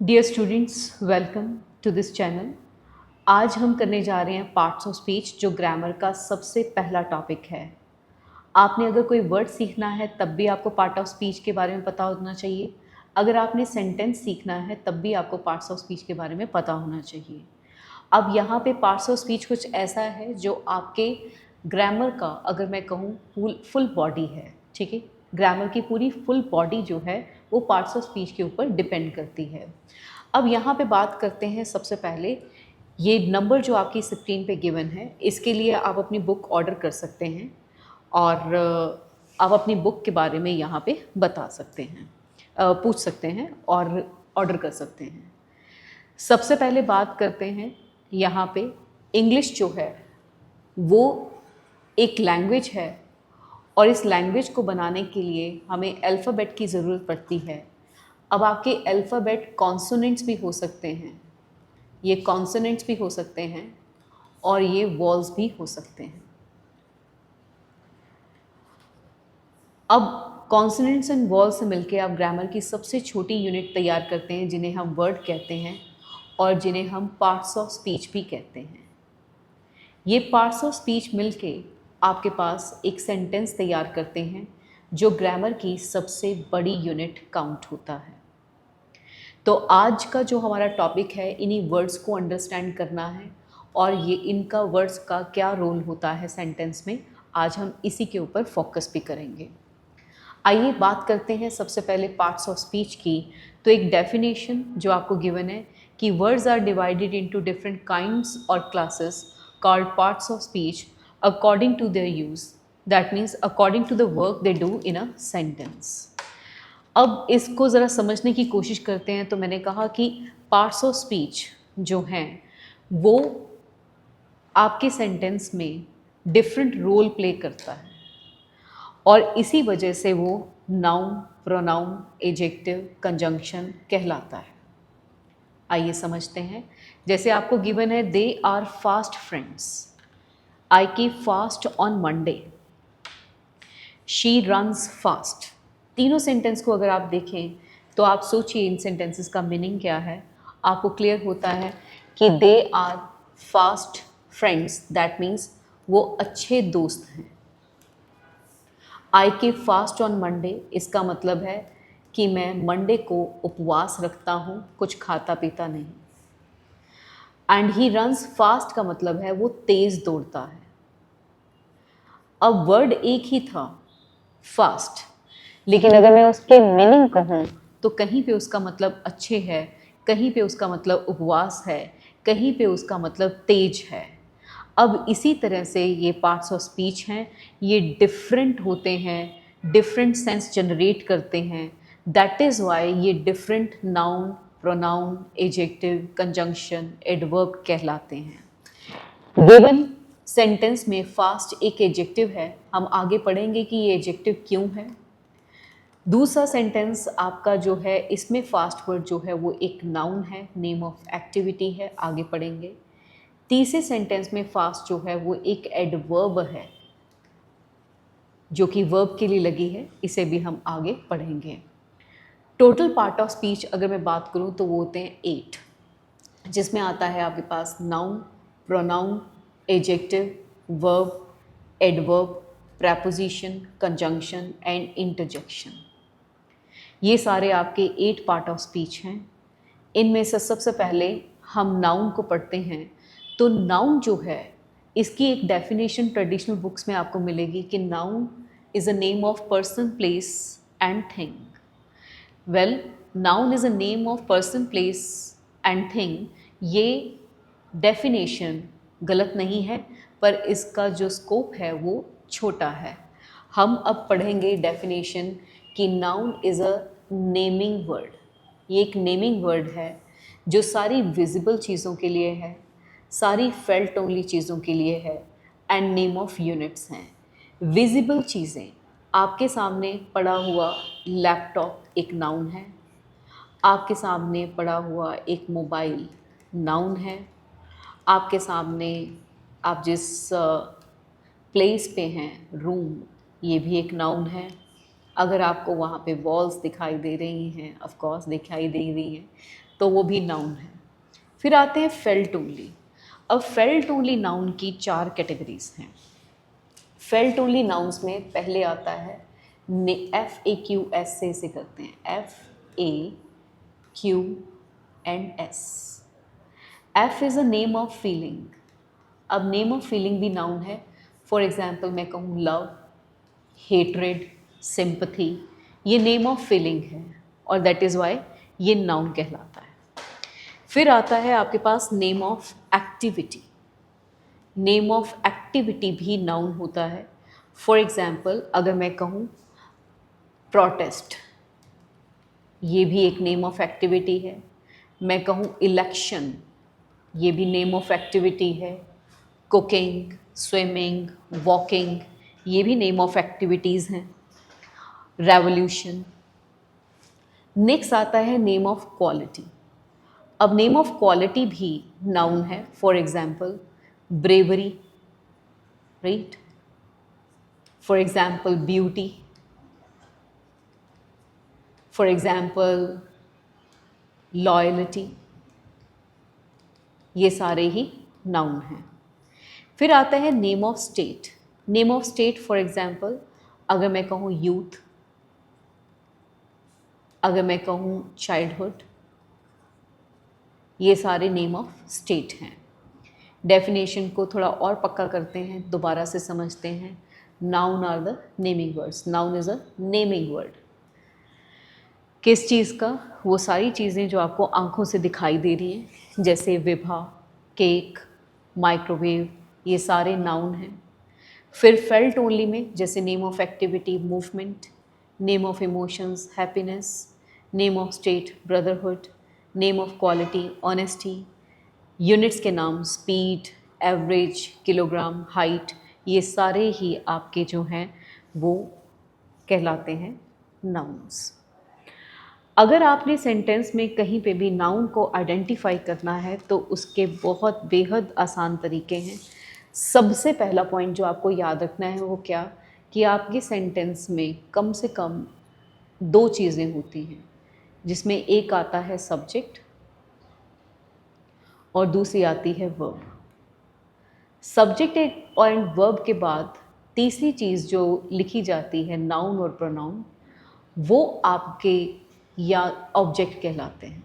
Dear students, welcome to this channel. आज हम करने जा रहे हैं पार्ट्स ऑफ स्पीच, जो ग्रामर का सबसे पहला टॉपिक है। आपने अगर कोई वर्ड सीखना है तब भी आपको पार्ट ऑफ स्पीच के बारे में पता होना चाहिए। अगर आपने सेंटेंस सीखना है तब भी आपको पार्ट्स ऑफ स्पीच के बारे में पता होना चाहिए। अब यहाँ पे पार्ट्स ऑफ स्पीच कुछ ऐसा है जो आपके ग्रामर का, अगर मैं कहूँ, फुल बॉडी है। ठीक है, ग्रामर की पूरी फुल बॉडी जो है वो पार्ट्स ऑफ स्पीच के ऊपर डिपेंड करती है। अब यहाँ पे बात करते हैं सबसे पहले, ये नंबर जो आपकी स्क्रीन पे गिवन है, इसके लिए आप अपनी बुक ऑर्डर कर सकते हैं और आप अपनी बुक के बारे में यहाँ पे बता सकते हैं, पूछ सकते हैं और ऑर्डर कर सकते हैं। सबसे पहले बात करते हैं यहाँ पे, इंग्लिश जो है वो एक लैंग्वेज है और इस लैंग्वेज को बनाने के लिए हमें अल्फ़ाबेट की ज़रूरत पड़ती है। अब आपके अल्फ़ाबेट कॉन्सोनेंट्स भी हो सकते हैं, ये कॉन्सोनेंट्स भी हो सकते हैं और ये वॉल्स भी हो सकते हैं। अब कॉन्सोनेंट्स एंड वॉल्स से मिलकर आप ग्रामर की सबसे छोटी यूनिट तैयार करते हैं, जिन्हें हम वर्ड कहते हैं और जिन्हें हम पार्ट्स ऑफ स्पीच भी कहते हैं। ये पार्ट्स ऑफ स्पीच मिलके आपके पास एक सेंटेंस तैयार करते हैं, जो ग्रामर की सबसे बड़ी यूनिट काउंट होता है। तो आज का जो हमारा टॉपिक है, इन्हीं वर्ड्स को अंडरस्टैंड करना है और ये इनका वर्ड्स का क्या रोल होता है सेंटेंस में, आज हम इसी के ऊपर फोकस भी करेंगे। आइए बात करते हैं सबसे पहले पार्ट्स ऑफ स्पीच की। तो एक डेफिनेशन जो आपको गिवन है कि words are divided into different kinds और classes called parts of speech according to their use, that means according to the work they do in a sentence. अब इसको ज़रा समझने की कोशिश करते हैं। तो मैंने कहा कि पार्ट्स ऑफ स्पीच जो हैं वो आपके सेंटेंस में डिफरेंट रोल प्ले करता है और इसी वजह से वो नाउन, प्रोनाउन, एडजेक्टिव, कंजंक्शन कहलाता है। आइए समझते हैं। जैसे आपको गिवन है, they are fast friends, I keep fast on Monday, she runs fast. तीनों सेंटेंस को अगर आप देखें तो आप सोचिए इन सेंटेंसेस का मीनिंग क्या है। आपको क्लियर होता है कि they are fast friends, that means वो अच्छे दोस्त हैं। I keep fast on Monday, इसका मतलब है कि मैं मंडे को उपवास रखता हूँ, कुछ खाता पीता नहीं। एंड ही रन्स फास्ट का मतलब है वो तेज़ दौड़ता है। अब वर्ड एक ही था, फास्ट, लेकिन अगर मैं उसके मीनिंग कहूँ तो कहीं पे उसका मतलब अच्छे है, कहीं पे उसका मतलब उपवास है, कहीं पे उसका मतलब तेज है। अब इसी तरह से ये पार्ट्स ऑफ स्पीच हैं, ये डिफरेंट होते हैं, डिफरेंट सेंस जनरेट करते हैं। दैट इज़ वाई ये different noun, pronoun, adjective, conjunction, adverb कहलाते हैं। गिवन सेंटेंस में फास्ट एक एडजेक्टिव है, हम आगे पढ़ेंगे कि ये एडजेक्टिव क्यों है। दूसरा सेंटेंस आपका जो है, इसमें फास्ट वर्ड जो है वो एक नाउन है, नेम ऑफ एक्टिविटी है, आगे पढ़ेंगे। तीसरे सेंटेंस में फास्ट जो है वो एक एडवर्ब है, जो कि वर्ब के लिए लगी है, इसे भी हम आगे पढ़ेंगे। टोटल पार्ट ऑफ स्पीच अगर मैं बात करूं तो वो होते हैं 8, जिसमें आता है आपके पास noun, pronoun, adjective, verb, adverb, preposition, conjunction and interjection. ये सारे आपके 8 पार्ट ऑफ स्पीच हैं। इनमें से सबसे पहले हम नाउन को पढ़ते हैं। तो नाउन जो है, इसकी एक डेफिनेशन ट्रेडिशनल बुक्स में आपको मिलेगी कि noun is a name of person, place and thing. Well, noun is a name of person, place and thing, ये डेफिनेशन गलत नहीं है, पर इसका जो स्कोप है वो छोटा है। हम अब पढ़ेंगे डेफिनेशन कि noun is a naming word. ये एक नेमिंग वर्ड है जो सारी विजिबल चीज़ों के लिए है, सारी फेल्ट ओनली चीज़ों के लिए है, एंड नेम ऑफ यूनिट्स हैं। विजिबल चीज़ें, आपके सामने पड़ा हुआ लैपटॉप एक नाउन है, आपके सामने पड़ा हुआ एक मोबाइल नाउन है, आपके सामने आप जिस प्लेस पे हैं, रूम, ये भी एक नाउन है। अगर आपको वहाँ पे वॉल्स दिखाई दे रही हैं, ऑफ कोर्स दिखाई दे रही हैं, तो वो भी नाउन है। फिर आते हैं फेल्ट ओनली। अब फेल्ट ओनली नाउन की 4 कैटेगरीज हैं। फेल्ट ओनली नाउन्स में पहले आता है FAQS से इसे करते हैं, FAQS। F is a name of feeling. अब नेम ऑफ फीलिंग भी नाउन है। फॉर एग्जाम्पल मैं कहूँ लव, हेट्रेड, सिंपथी, ये नेम ऑफ फीलिंग है और दैट इज़ वाई ये नाउन कहलाता है। फिर आता है आपके पास name of activity. Name of activity भी नाउन होता है। फॉर एग्जाम्पल अगर मैं कहूँ प्रोटेस्ट, ये भी एक नेम ऑफ एक्टिविटी है। मैं कहूँ इलेक्शन, ये भी नेम ऑफ एक्टिविटी है। कुकिंग, स्विमिंग, वॉकिंग, ये भी नेम ऑफ एक्टिविटीज़ हैं। रेवोल्यूशन। नेक्स्ट आता है नेम ऑफ क्वालिटी। अब नेम ऑफ क्वालिटी भी नाउन है। For example bravery, right, for example beauty, for example loyalty, ये सारे ही नाउन हैं। फिर आता है name of state. Name of state for example अगर मैं कहूँ यूथ, अगर मैं कहूँ चाइल्डहुड, ये सारे नेम ऑफ स्टेट हैं। डेफिनेशन को थोड़ा और पक्का करते हैं, दोबारा से समझते हैं। Noun are the naming words. Noun is a naming word. किस चीज़ का? वो सारी चीज़ें जो आपको आँखों से दिखाई दे रही हैं, जैसे विभा, केक, माइक्रोवेव, ये सारे नाउन हैं। फिर फेल्ट ओनली में जैसे name of activity movement, name of emotions happiness, name of state brotherhood, name of quality honesty, units के नाम स्पीड, एवरेज, किलोग्राम, हाइट, ये सारे ही आपके जो हैं वो कहलाते हैं नाउन्स। अगर आपने सेंटेंस में कहीं पे भी नाउन को आइडेंटिफाई करना है तो उसके बहुत बेहद आसान तरीके हैं। सबसे पहला पॉइंट जो आपको याद रखना है वो क्या, कि आपके सेंटेंस में कम से कम 2 चीज़ें होती हैं, जिसमें एक आता है सब्जेक्ट और दूसरी आती है वर्ब। सब्जेक्ट और वर्ब के बाद तीसरी चीज़ जो लिखी जाती है नाउन और प्रोनाउन, वो आपके या ऑब्जेक्ट कहलाते हैं।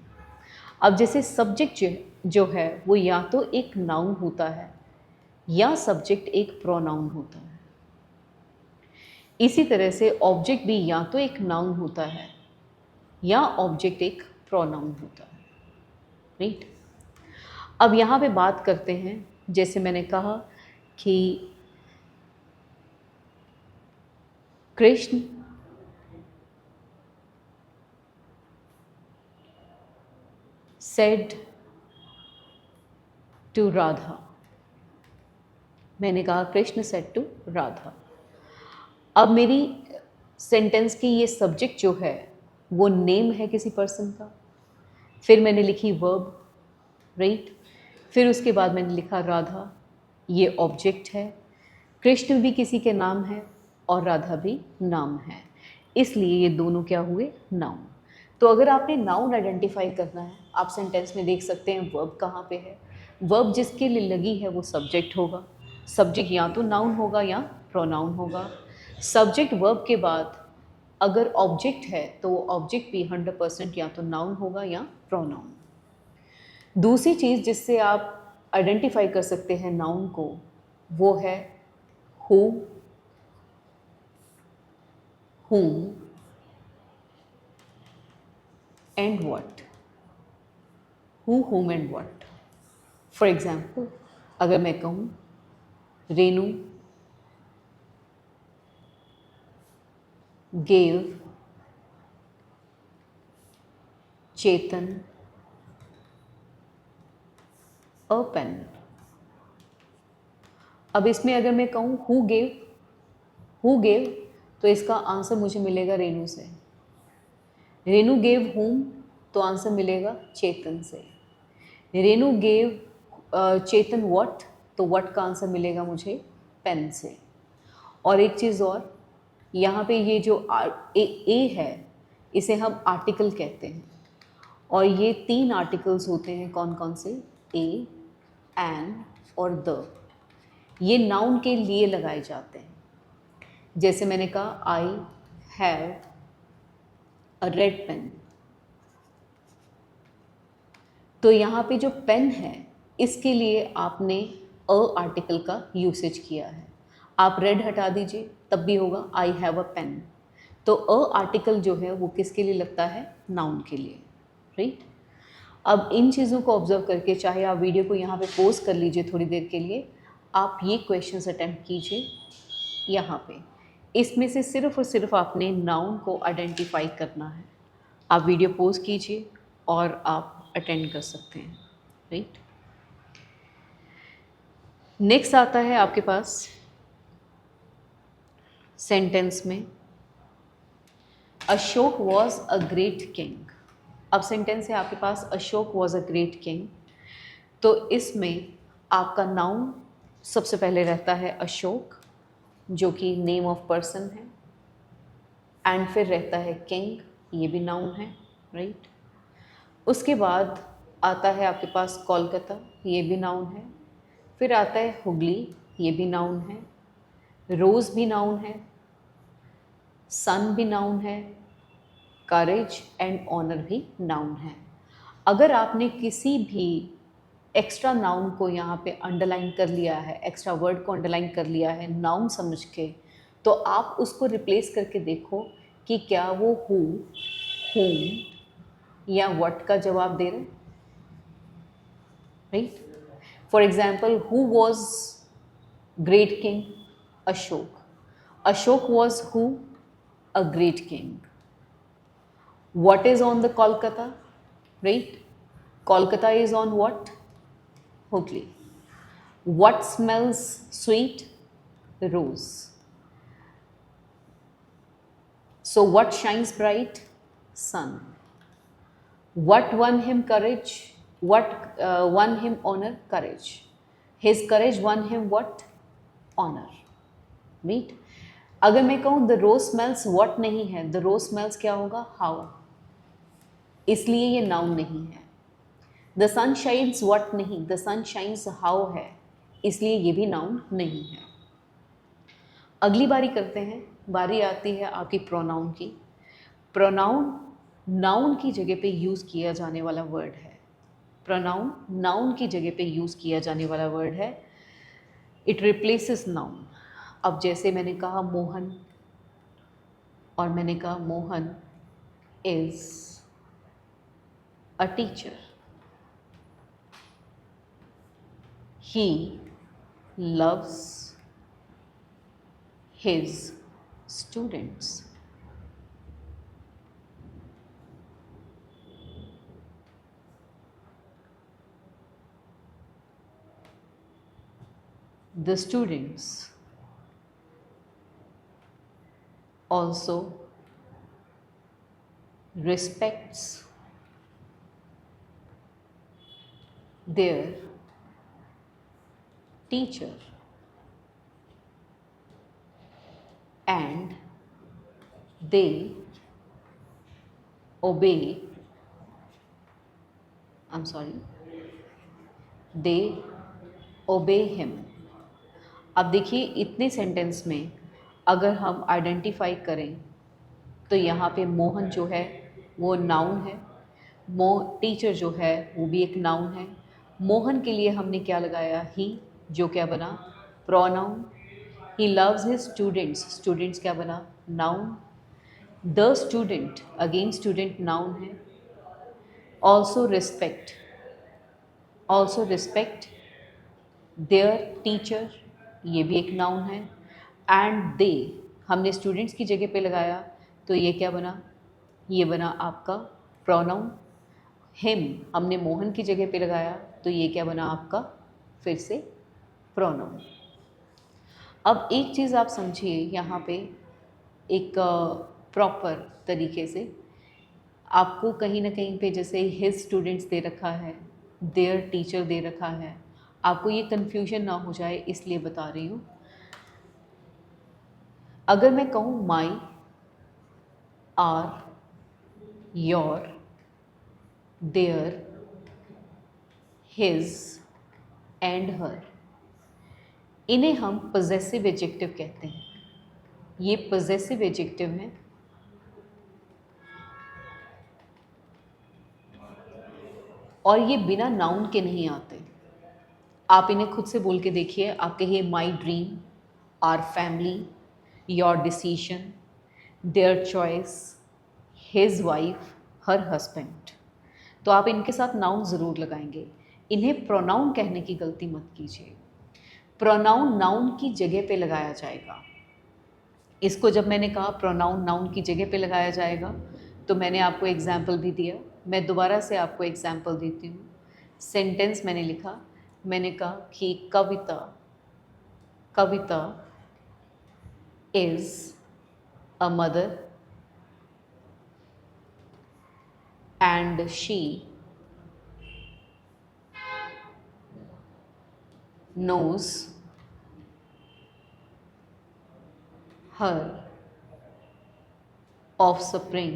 अब जैसे सब्जेक्ट जो है वो या तो एक नाउन होता है या सब्जेक्ट एक प्रोनाउन होता है। इसी तरह से ऑब्जेक्ट भी या तो एक नाउन होता है या ऑब्जेक्ट एक प्रोनाउन होता है, राइट। अब यहाँ पे बात करते हैं, जैसे मैंने कहा कि कृष्ण said to राधा। मैंने कहा कृष्ण said to राधा। अब मेरी सेंटेंस की ये सब्जेक्ट जो है वो नेम है किसी पर्सन का। फिर मैंने लिखी वर्ब, राइट। फिर उसके बाद मैंने लिखा राधा, ये ऑब्जेक्ट है। कृष्ण भी किसी के नाम है और राधा भी नाम है, इसलिए ये दोनों क्या हुए, नाउन। तो अगर आपने नाउन आइडेंटिफाई करना है, आप सेंटेंस में देख सकते हैं वर्ब कहाँ पे है। वर्ब जिसके लिए लगी है वो सब्जेक्ट होगा। सब्जेक्ट या तो नाउन होगा या प्रोनाउन होगा। सब्जेक्ट वर्ब के बाद अगर ऑब्जेक्ट है तो वो ऑब्जेक्ट भी 100% या तो नाउन होगा या प्रोनाउन। दूसरी चीज़ जिससे आप आइडेंटिफाई कर सकते हैं नाउन को, वो है who, whom and what। who, whom and what। For example अगर मैं कहूँ Renu gave Chetan a pen। अब इसमें अगर मैं कहूँ हु गेव, तो इसका आंसर मुझे मिलेगा रेनू से। रेनू गेव हुम, तो आंसर मिलेगा चेतन से। रेनू गेव चेतन व्हाट, तो व्हाट का आंसर मिलेगा मुझे पेन से। और एक चीज़ और, यहाँ पे ये जो ए है इसे हम आर्टिकल कहते हैं, और ये 3 आर्टिकल्स होते हैं, कौन कौन से? ए, एन और द। ये नाउन के लिए लगाए जाते हैं। जैसे मैंने कहा I have a red pen, तो यहाँ पे जो पेन है इसके लिए आपने अ आर्टिकल का यूसेज किया है। आप रेड हटा दीजिए तब भी होगा आई हैव अ पेन। तो अ आर्टिकल जो है वो किसके लिए लगता है? नाउन के लिए, राइट। अब इन चीज़ों को ऑब्जर्व करके, चाहे आप वीडियो को यहाँ पे पॉज कर लीजिए थोड़ी देर के लिए, आप ये क्वेश्चंस अटेम्प्ट कीजिए यहाँ पे। इसमें से सिर्फ और सिर्फ आपने नाउन को आइडेंटिफाई करना है। आप वीडियो पॉज कीजिए और आप अटेंड कर सकते हैं, राइट। नेक्स्ट आता है आपके पास सेंटेंस में Ashok was a great king. अब सेंटेंस है आपके पास Ashok was a great king. तो इसमें आपका नाउन सबसे पहले रहता है अशोक, जो कि नेम ऑफ पर्सन है, एंड फिर रहता है किंग, ये भी नाउन है, राइट। उसके बाद आता है आपके पास कोलकाता, ये भी नाउन है। फिर आता है हुगली, ये भी नाउन है। रोज़ भी नाउन है, सन भी नाउन है, करेज एंड ऑनर भी नाउन है। अगर आपने किसी भी एक्स्ट्रा नाउन को यहाँ पे अंडरलाइन कर लिया है, एक्स्ट्रा वर्ड को अंडरलाइन कर लिया है नाउन समझ के, तो आप उसको रिप्लेस करके देखो कि क्या वो हु, whom या व्हाट का जवाब दे रहे, right. For example, who was great king? Ashok. Ashok was who? A great king. What is on the Kolkata? Right? Kolkata is on what? Hooghly. What smells sweet? Rose. So what shines bright? Sun. What won him courage? What won him honor? Courage. His courage won him what? Honor. Right? अगर मैं कहूँ the rose smells what नहीं है, the rose smells क्या होगा? How. इसलिए ये noun नहीं है। द सन शाइन्स वट नहीं, द सन शाइन्स हाउ है, इसलिए ये भी नाउन नहीं है। अगली बारी करते हैं, बारी आती है आपकी प्रोनाउन की। प्रोनाउन नाउन की जगह पे यूज़ किया जाने वाला वर्ड है। प्रोनाउन नाउन की जगह पे यूज़ किया जाने वाला वर्ड है। It replaces noun. अब जैसे मैंने कहा मोहन, और मैंने कहा Mohan is a teacher. He loves his students. The students also respects their teacher and they obey, I'm sorry, they obey him. अब देखिए इतने सेंटेंस में अगर हम आइडेंटिफाई करें तो यहाँ पे मोहन जो है वो नाउन है, टीचर जो है वो भी एक नाउन है। मोहन के लिए हमने क्या लगाया? ही, जो क्या बना? Pronoun. He loves his students, students क्या बना? Noun. The student, again student noun है। Also respect, also respect their teacher, ये भी एक नाउन है। एंड दे, हमने स्टूडेंट्स की जगह पे लगाया तो ये क्या बना? ये बना आपका प्रोनाउन। हिम हमने मोहन की जगह पे लगाया तो ये क्या बना आपका? फिर से प्रोनाउन। अब एक चीज़ आप समझिए यहाँ पे, एक प्रॉपर तरीके से आपको कहीं ना कहीं पे जैसे हिज स्टूडेंट्स दे रखा है, देयर टीचर दे रखा है, आपको ये कन्फ्यूजन ना हो जाए इसलिए बता रही हूँ। अगर मैं कहूँ my, our, your, their, his and her, इन्हें हम पॉजेसिव एडजेक्टिव कहते हैं। ये पॉजेसिव एडजेक्टिव हैं और ये बिना नाउन के नहीं आते। आप इन्हें खुद से बोल के देखिए। आप कहिए my dream, our family, your decision, their choice, his wife, her husband. तो आप इनके साथ नाउन ज़रूर लगाएंगे। इन्हें प्रोनाउन कहने की गलती मत कीजिए। प्रोनाउन नाउन की जगह पे लगाया जाएगा। इसको जब मैंने कहा प्रोनाउन नाउन की जगह पे लगाया जाएगा, तो मैंने आपको एग्जाम्पल भी दिया। मैं दोबारा से आपको एग्जाम्पल देती हूँ। सेंटेंस मैंने लिखा, मैंने कहा कि Kavita, Kavita is a mother and she knows her offspring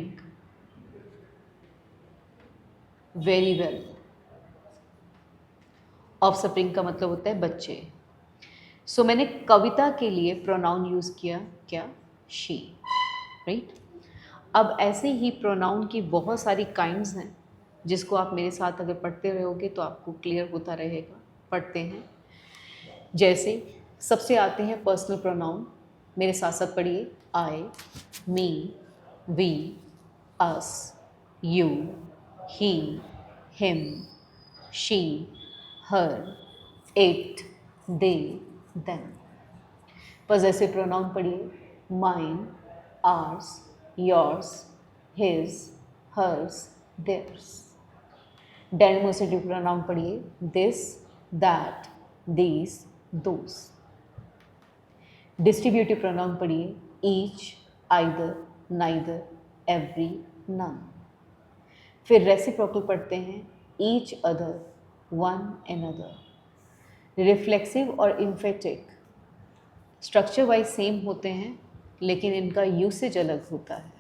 very well। offspring का मतलब होता है बच्चे। सो मैंने कविता के लिए प्रोनाउन यूज़ किया क्या, शी, राइट। अब ऐसे ही प्रोनाउन की बहुत सारी काइंड्स हैं जिसको आप मेरे साथ अगर पढ़ते रहोगे तो आपको क्लियर होता रहेगा। पढ़ते हैं। जैसे सबसे आते हैं पर्सनल प्रोनाउन। मेरे साथ साथ पढ़िए। I, me, we, us, you, he, him, she, her, it, they, them. Possessive pronoun पढ़िए। Mine, ours, yours, his, hers, theirs. Demonstrative pronoun पढ़िए। This, that, these, those. Distributive pronoun पढ़िए। Each, either, neither, every, none. फिर reciprocal पढ़ते हैं। Each other, one another. Reflexive और emphatic structure wise same होते हैं लेकिन इनका यूसेज अलग होता है।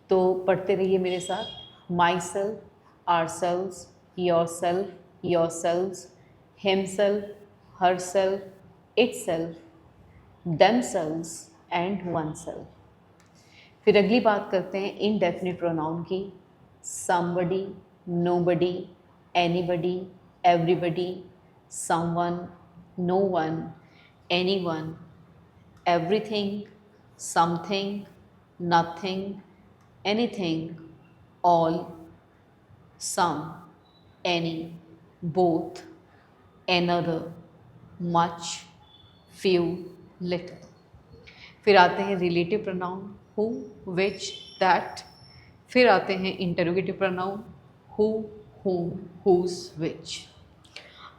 तो पढ़ते रहिए मेरे साथ। Myself, ourselves, yourself, yourselves, himself, herself, itself, themselves and oneself। फिर अगली बात करते हैं indefinite pronoun की। somebody, nobody, anybody, everybody, someone, no one, anyone, everything, something, nothing, anything, all, some, any, both, another, much, few, little। फिर आते हैं relative pronoun. Who, which, that. फिर आते हैं interrogative pronoun. Who, whom, whose, which।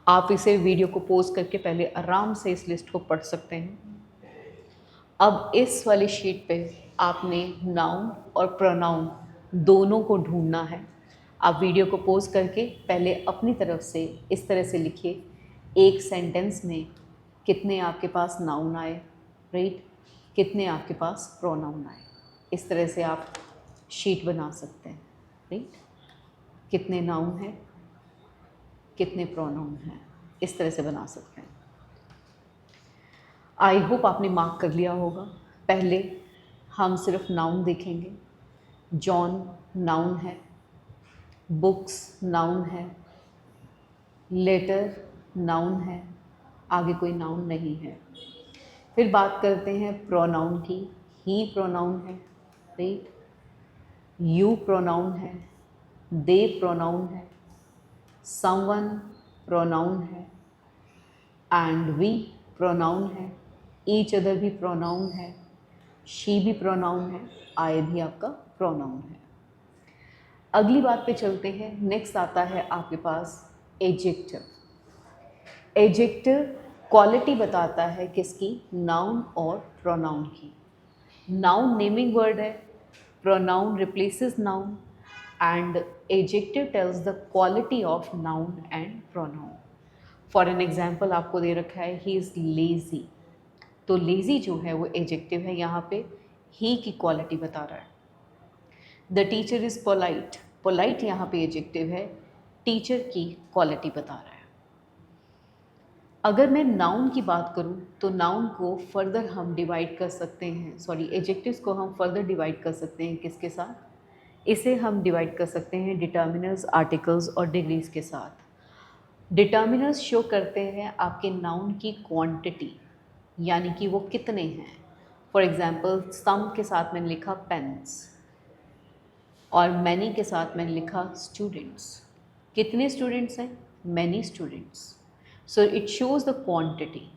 आप इसे video को pause करके पहले आराम से इस लिस्ट को पढ़ सकते हैं। अब इस वाली शीट पे आपने नाउन और प्रोनाउन दोनों को ढूंढना है। आप वीडियो को पॉज करके पहले अपनी तरफ से इस तरह से लिखिए, एक सेंटेंस में कितने आपके पास नाउन आए, राइट, कितने आपके पास प्रोनाउन आए। इस तरह से आप शीट बना सकते हैं, राइट। कितने नाउन हैं, कितने प्रोनाउन हैं, इस तरह से बना सकते हैं। आई होप आपने मार्क कर लिया होगा। पहले हम सिर्फ नाउन देखेंगे। जॉन नाउन है, बुक्स नाउन है, लेटर नाउन है, आगे कोई नाउन नहीं है। फिर बात करते हैं प्रोनाउन की। ही प्रोनाउन है, राइट, यू प्रोनाउन है, दे प्रोनाउन है, समवन प्रोनाउन है, एंड वी प्रोनाउन है, ईच अदर भी प्रोनाउन है, शी भी प्रोनाउन है, आई भी आपका प्रोनाउन है। अगली बात पे चलते हैं। नेक्स्ट आता है आपके पास एडजेक्टिव। एडजेक्टिव क्वालिटी बताता है किसकी, नाउन और प्रोनाउन की। नाउन नेमिंग वर्ड है, pronoun replaces noun, and adjective tells the quality of noun and pronoun. For an example आपको दे रखा है ही इज़ लेज़ी, तो लेज़ी जो है वो एडजेक्टिव है, यहाँ पे ही की क्वालिटी बता रहा है। The teacher is polite, polite यहाँ पे एडजेक्टिव है, टीचर की क्वालिटी बता रहा है। अगर मैं नाउन की बात करूँ तो नाउन को फर्दर हम डिवाइड कर सकते हैं, एडजेक्टिव्स को हम फर्दर डिवाइड कर सकते हैं किसके साथ? इसे हम डिवाइड कर सकते हैं डिटर्मिनर्स, आर्टिकल्स और डिग्रीज के साथ। डिटर्मिनर्स शो करते हैं आपके नाउन की क्वांटिटी, यानी कि वो कितने हैं। फॉर एग्जांपल सम के साथ मैंने लिखा पेन्स और मैनी के साथ मैंने लिखा स्टूडेंट्स। कितने स्टूडेंट्स हैं? Many students. So it shows the quantity.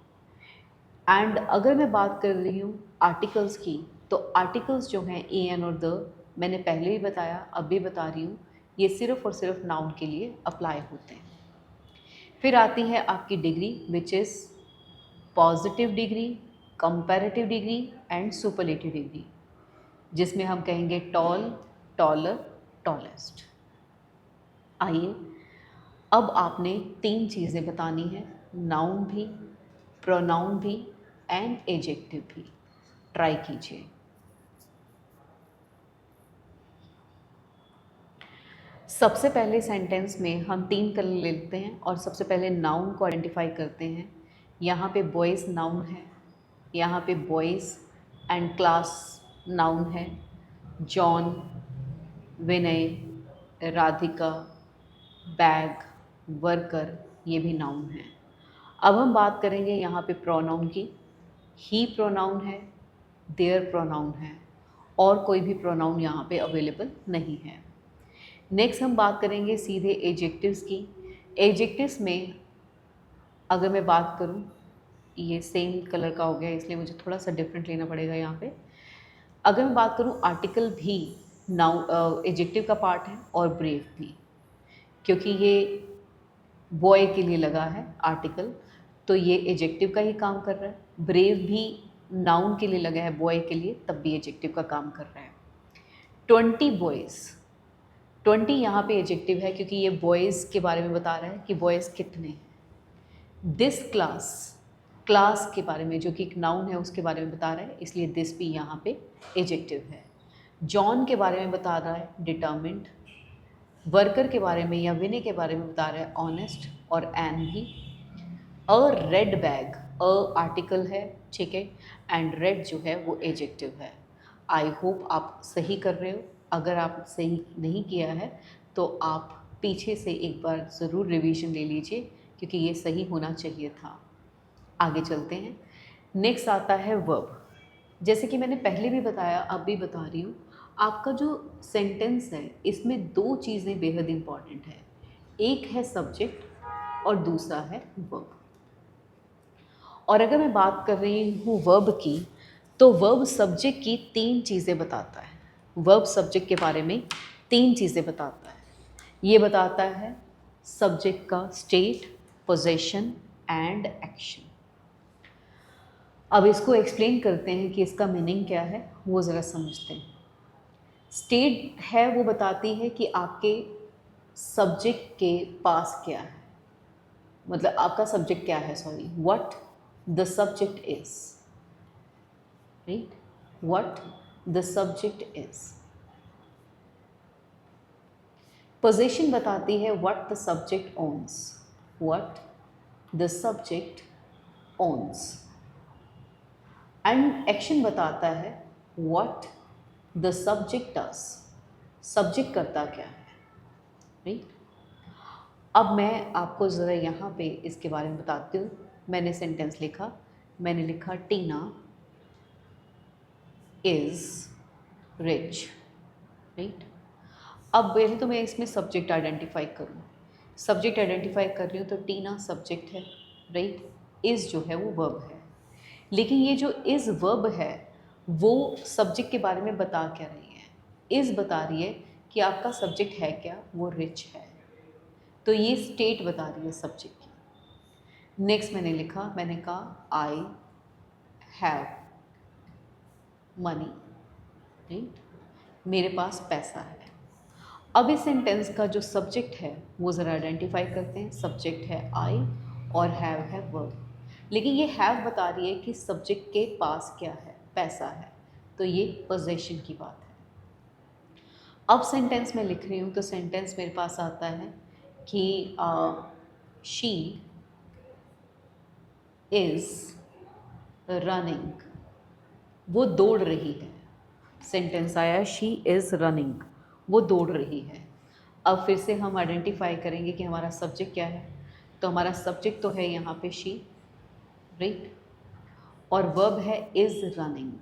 And अगर मैं बात कर रही हूँ आर्टिकल्स की, तो आर्टिकल्स जो हैं ए एन और द, मैंने पहले भी बताया, अब भी बता रही हूँ, ये सिर्फ और सिर्फ नाउन के लिए अप्लाई होते हैं। फिर आती है आपकी degree, which is positive degree, comparative degree and superlative degree, जिसमें हम कहेंगे टॉल, टॉलर, टॉलेस्ट। आइए, अब आपने 3 चीज़ें बतानी है, नाउन भी, प्रोनाउन भी एंड एडजेक्टिव भी। ट्राई कीजिए। सबसे पहले सेंटेंस में हम 3 कलर लेते हैं और सबसे पहले नाउन को आइडेंटिफाई करते हैं। यहाँ पे बॉयज़ नाउन है, यहाँ पे बॉयज़ एंड क्लास नाउन है, जॉन, विनय, राधिका, बैग, वर्कर, ये भी नाउन है। अब हम बात करेंगे यहाँ पे प्रोनाउन की। ही प्रोनाउन है, देयर प्रोनाउन है, और कोई भी प्रोनाउन यहाँ पे अवेलेबल नहीं है। नेक्स्ट हम बात करेंगे सीधे एडजेक्टिव्स की। एडजेक्टिव्स में अगर मैं बात करूँ, ये सेम कलर का हो गया इसलिए मुझे थोड़ा सा डिफरेंट लेना पड़ेगा यहाँ पे। अगर मैं बात करूँ, आर्टिकल भी नाउन एडजेक्टिव का पार्ट है और ब्रेव भी, क्योंकि ये बॉय के लिए लगा है आर्टिकल, तो ये एडजेक्टिव का ही काम कर रहा है। ब्रेव भी नाउन के लिए लगा है बॉय के लिए, तब भी एडजेक्टिव का काम कर रहा है। 20 बॉयज़, 20 यहाँ पे एडजेक्टिव है क्योंकि ये बॉयज़ के बारे में बता रहा है कि बॉयज़ कितने हैं। दिस क्लास, क्लास के बारे में, जो कि एक नाउन है, उसके बारे में बता रहा है, इसलिए दिस भी यहाँ पे एडजेक्टिव है। जॉन के बारे में बता रहा है, डिटर्मिन्ड। वर्कर के बारे में या विनय के बारे में बता रहा है, ऑनेस्ट, और एन भी। अ रेड बैग, अ आर्टिकल है, ठीक है, एंड रेड जो है वो एडजेक्टिव है। आई होप आप सही कर रहे हो। अगर आप सही नहीं किया है तो आप पीछे से एक बार ज़रूर रिवीजन ले लीजिए, क्योंकि ये सही होना चाहिए था। आगे चलते हैं। नेक्स्ट आता है वर्ब। जैसे कि मैंने पहले भी बताया, अब भी बता रही हूँ, आपका जो सेंटेंस है इसमें 2 चीज़ें बेहद इम्पॉर्टेंट है। एक है सब्जेक्ट और दूसरा है वर्ब। और अगर मैं बात कर रही हूँ वर्ब की, तो वर्ब सब्जेक्ट की 3 चीज़ें बताता है। वर्ब सब्जेक्ट के बारे में 3 चीज़ें बताता है। ये बताता है सब्जेक्ट का स्टेट, पोजीशन एंड एक्शन। अब इसको एक्सप्लेन करते हैं कि इसका मीनिंग क्या है, वो ज़रा समझते हैं। स्टेट है, वो बताती है कि आपके सब्जेक्ट के पास क्या है, मतलब आपका सब्जेक्ट क्या है, what the subject is, right, what the subject is. Position बताती है what the subject owns, what the subject owns. And action बताता है what the subject does, subject करता क्या है, राइट। अब मैं आपको ज़रा यहाँ पे इसके बारे में बताती हूँ। मैंने सेंटेंस लिखा, मैंने लिखा टीना इज़ रिच, राइट। अब पहले तो मैं इसमें सब्जेक्ट आइडेंटिफाई करूँ। सब्जेक्ट आइडेंटिफाई कर रही हूँ तो टीना सब्जेक्ट है, राइट। इज़ जो है वो वर्ब है, लेकिन ये जो इज़ वर्ब है वो सब्जेक्ट के बारे में बता क्या रही है? इज़ बता रही है कि आपका सब्जेक्ट है क्या, वो रिच है, तो ये स्टेट बता रही है सब्जेक्ट की। नेक्स्ट मैंने लिखा, मैंने कहा आई हैव मनी, राइट, मेरे पास पैसा है। अब इस सेंटेंस का जो सब्जेक्ट है वो ज़रा आइडेंटिफाई करते हैं। सब्जेक्ट है आई और हैव है वर्ब, लेकिन ये हैव बता रही है कि सब्जेक्ट के पास क्या है, पैसा है, तो ये पोजेशन की बात है। अब सेंटेंस में लिख रही हूँ तो सेंटेंस मेरे पास आता है कि शी इज़ रनिंग, वो दौड़ रही है। सेंटेंस आया शी इज़ रनिंग, वो दौड़ रही है। अब फिर से हम आइडेंटिफाई करेंगे कि हमारा सब्जेक्ट क्या है। तो हमारा सब्जेक्ट तो है यहाँ पे शी, राइट, और वर्ब है इज़ रनिंग।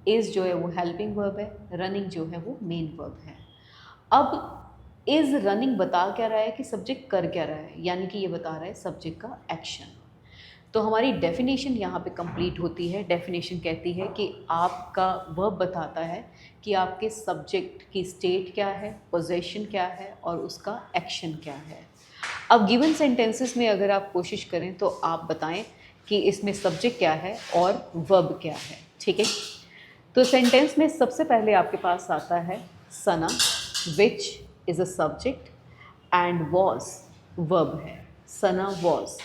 इज़ जो है वो हेल्पिंग वर्ब है, रनिंग जो है वो मेन वर्ब है। अब इज़ रनिंग बता क्या रहा है कि सब्जेक्ट कर क्या रहा है, यानी कि ये बता रहा है सब्जेक्ट का एक्शन। तो हमारी डेफिनेशन यहाँ पे कंप्लीट होती है। डेफिनेशन कहती है कि आपका वर्ब बताता है कि आपके सब्जेक्ट की स्टेट क्या है, पोजीशन क्या है और उसका एक्शन क्या है। अब गिवन सेंटेंसेस में अगर आप कोशिश करें तो आप बताएं कि इसमें सब्जेक्ट क्या है और वर्ब क्या है, ठीक है। तो सेंटेंस में सबसे पहले आपके पास आता है Sana, which is a subject and was verb है। सना वॉज,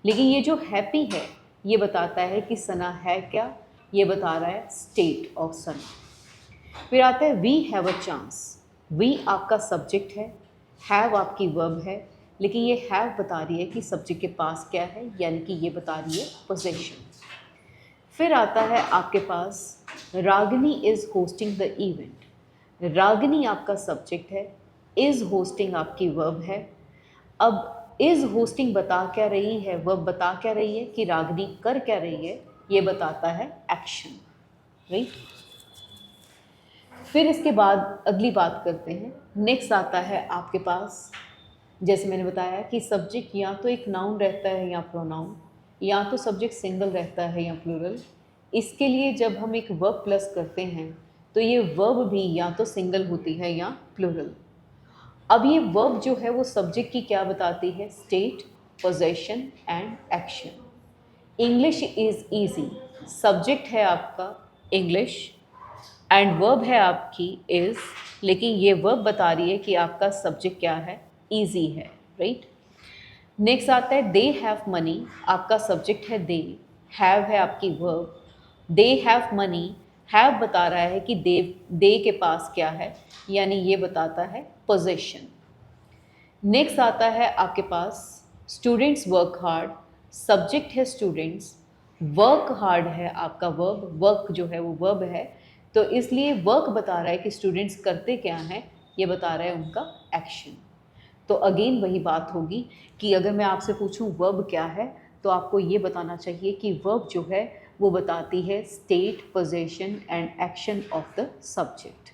लेकिन ये जो हैप्पी है ये बताता है कि सना है क्या, ये बता रहा है स्टेट ऑफ सना। फिर आता है we have a chance. We आपका सब्जेक्ट है, हैव आपकी वर्ब है, लेकिन ये हैव बता रही है कि सब्जेक्ट के पास क्या है, यानी कि ये बता रही है पोजेशन। फिर आता है आपके पास Ragini is hosting the event. Ragini आपका सब्जेक्ट है, इज़ होस्टिंग आपकी वर्ब है। अब इज़ होस्टिंग बता क्या रही है, वर्ब बता क्या रही है कि रागिनी कर क्या रही है, ये बताता है एक्शन, राइट। फिर इसके बाद अगली बात करते हैं। नेक्स्ट आता है आपके पास, जैसे मैंने बताया कि सब्जेक्ट या तो एक नाउन रहता है या प्रोनाउन, या तो सब्जेक्ट सिंगल रहता है या प्लूरल। इसके लिए जब हम एक वर्ब प्लस करते हैं तो ये वर्ब भी या तो सिंगल होती है या प्लूरल। अब ये वर्ब जो है वो सब्जेक्ट की क्या बताती है, state, possession and action. English is easy, subject है आपका इंग्लिश एंड वर्ब है आपकी इज़, लेकिन ये वर्ब बता रही है कि आपका सब्जेक्ट क्या है, ईजी है, राइट। नेक्स्ट आता है दे हैव मनी, आपका सब्जेक्ट है दे, हैव है आपकी verb. They have money, have बता रहा है कि दे के पास क्या है, यानी ये बताता है पोजेशन। नेक्स्ट आता है आपके पास स्टूडेंट्स वर्क हार्ड, सब्जेक्ट है स्टूडेंट्स, वर्क हार्ड है आपका वर्ब, वर्क जो है वो वर्ब है, तो इसलिए वर्क बता रहा है कि स्टूडेंट्स करते क्या हैं, ये बता रहा है उनका एक्शन। तो अगेन वही बात होगी कि अगर मैं आपसे पूछूं वर्ब क्या है, तो आपको ये बताना चाहिए कि वर्ब जो है वो बताती है state, position and action of the subject.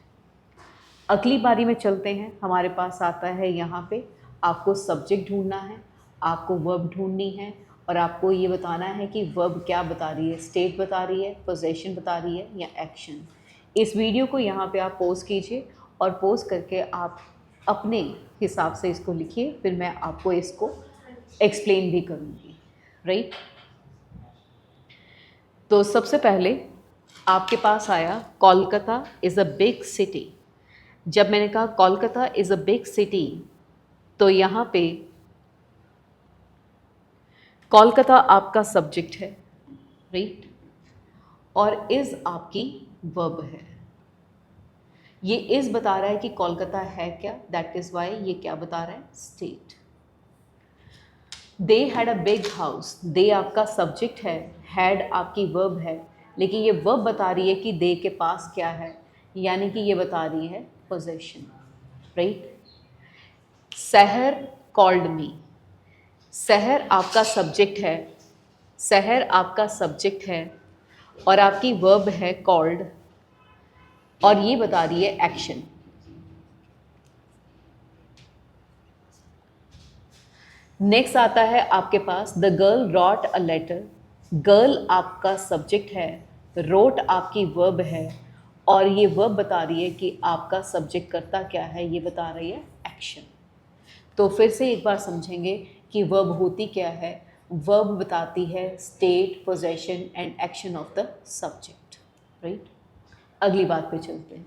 अगली बारी में चलते हैं। हमारे पास आता है यहाँ पे आपको सब्जेक्ट ढूंढना है, आपको वर्ब ढूंढनी है, और आपको ये बताना है कि वर्ब क्या बता रही है, स्टेट बता रही है, पोजीशन बता रही है या एक्शन। इस वीडियो को यहाँ पे आप पॉज कीजिए और पॉज करके आप अपने हिसाब से इसको लिखिए, फिर मैं आपको इसको एक्सप्लेन भी करूँगी, राइट। तो सबसे पहले आपके पास आया Kolkata is a big city. जब मैंने कहा Kolkata is a big city, तो यहाँ पे कोलकाता आपका सब्जेक्ट है, राइट, और इज़ आपकी वर्ब है। ये इज़ बता रहा है कि कोलकाता है क्या, दैट इज़ वाई ये क्या बता रहा है, state. They had a big house, they आपका सब्जेक्ट है, हैड आपकी वर्ब है, लेकिन ये वर्ब बता रही है कि दे के पास क्या है, यानी कि ये बता रही है पोजेशन, राइट। सहर कॉल्ड मी, सहर आपका सब्जेक्ट है, सहर आपका सब्जेक्ट है और आपकी वर्ब है कॉल्ड, और ये बता रही है एक्शन। नेक्स्ट आता है आपके पास the girl wrote a letter. Girl आपका सब्जेक्ट है, रोट आपकी वर्ब है, और ये वर्ब बता रही है कि आपका सब्जेक्ट करता क्या है, ये बता रही है एक्शन। तो फिर से एक बार समझेंगे कि वर्ब होती क्या है। वर्ब बताती है state, possession and action of the subject, right. अगली बात पे चलते हैं।